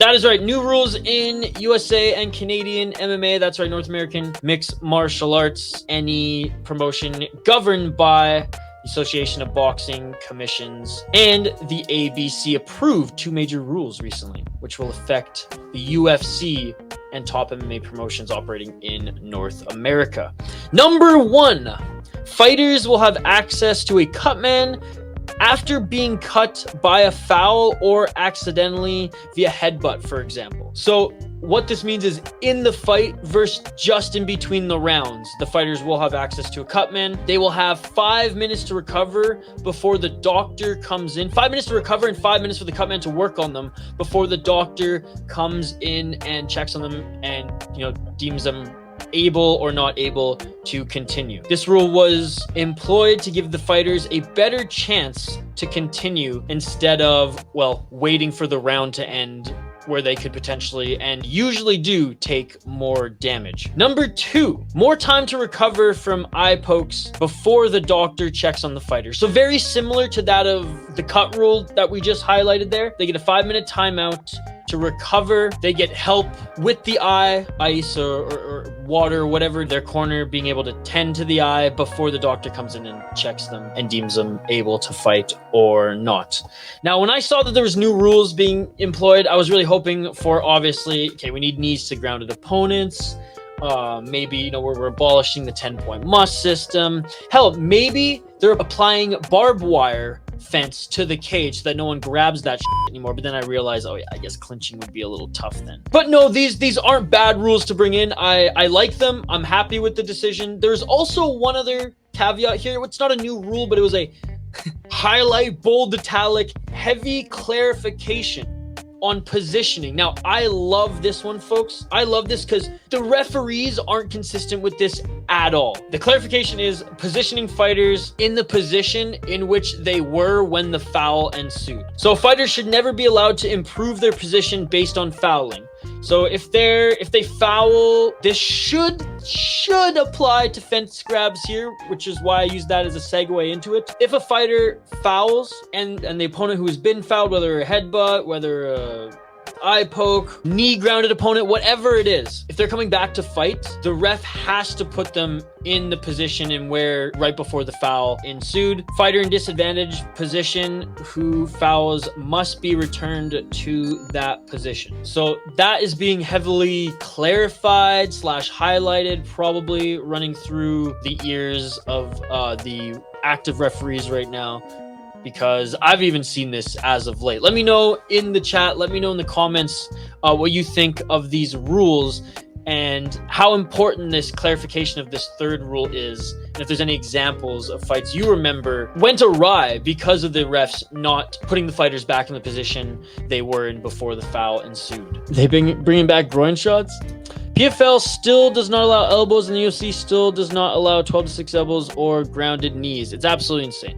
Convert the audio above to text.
That is right. New rules in USA and Canadian MMA. That's right. North American Mixed Martial Arts. Any promotion governed by the Association of Boxing Commissions, and the ABC approved 2 major rules recently, which will affect the UFC and top MMA promotions operating in North America. Number 1, fighters will have access to a cut man after being cut by a foul or accidentally via headbutt, for example. So what this means is in the fight versus just in between the rounds, the fighters will have access to a cut man. They will have 5 minutes to recover before the doctor comes in. 5 minutes to recover and 5 minutes for the cut man to work on them before the doctor comes in and checks on them and, deems them able or not able to continue. This rule was employed to give the fighters a better chance to continue instead of, waiting for the round to end, where they could potentially and usually do take more damage. Number 2, more time to recover from eye pokes before the doctor checks on the fighter. So very similar to that of the cut rule that we just highlighted there. They get a 5-minute timeout to recover. They get help with the eye, ice or water, whatever, their corner being able to tend to the eye before the doctor comes in and checks them and deems them able to fight or not. Now, when I saw that there was new rules being employed, I was really hoping for, obviously, okay, we need knees to grounded opponents. Maybe, we're abolishing the 10-point must system. Hell, maybe they're applying barbed wire fence to the cage so that no one grabs that anymore. But then I realized, I guess clinching would be a little tough then. But no, these aren't bad rules to bring in. I like them. I'm happy with the decision. There's also one other caveat here. It's not a new rule, but it was a highlight, bold, italic, heavy clarification on positioning. Now, I love this one, folks. I love this because the referees aren't consistent with this at all. The clarification is positioning fighters in the position in which they were when the foul ensued. So fighters should never be allowed to improve their position based on fouling. So if they foul, this should apply to fence grabs here, which is why I use that as a segue into it. If a fighter fouls and the opponent who has been fouled, whether a headbutt, whether a eye poke, knee grounded opponent, whatever it is, if they're coming back to fight, the ref has to put them in the position and where right before the foul ensued. Fighter in disadvantaged position who fouls must be returned to that position. So that is being heavily clarified / highlighted, probably running through the ears of the active referees right now, because I've even seen this as of late. Let me know in the chat, let me know in the comments what you think of these rules and how important this clarification of this 3rd rule is, and if there's any examples of fights you remember went awry because of the refs not putting the fighters back in the position they were in before the foul ensued. They bringing back groin shots? PFL still does not allow elbows, and the UFC still does not allow 12 to 6 elbows or grounded knees. It's absolutely insane.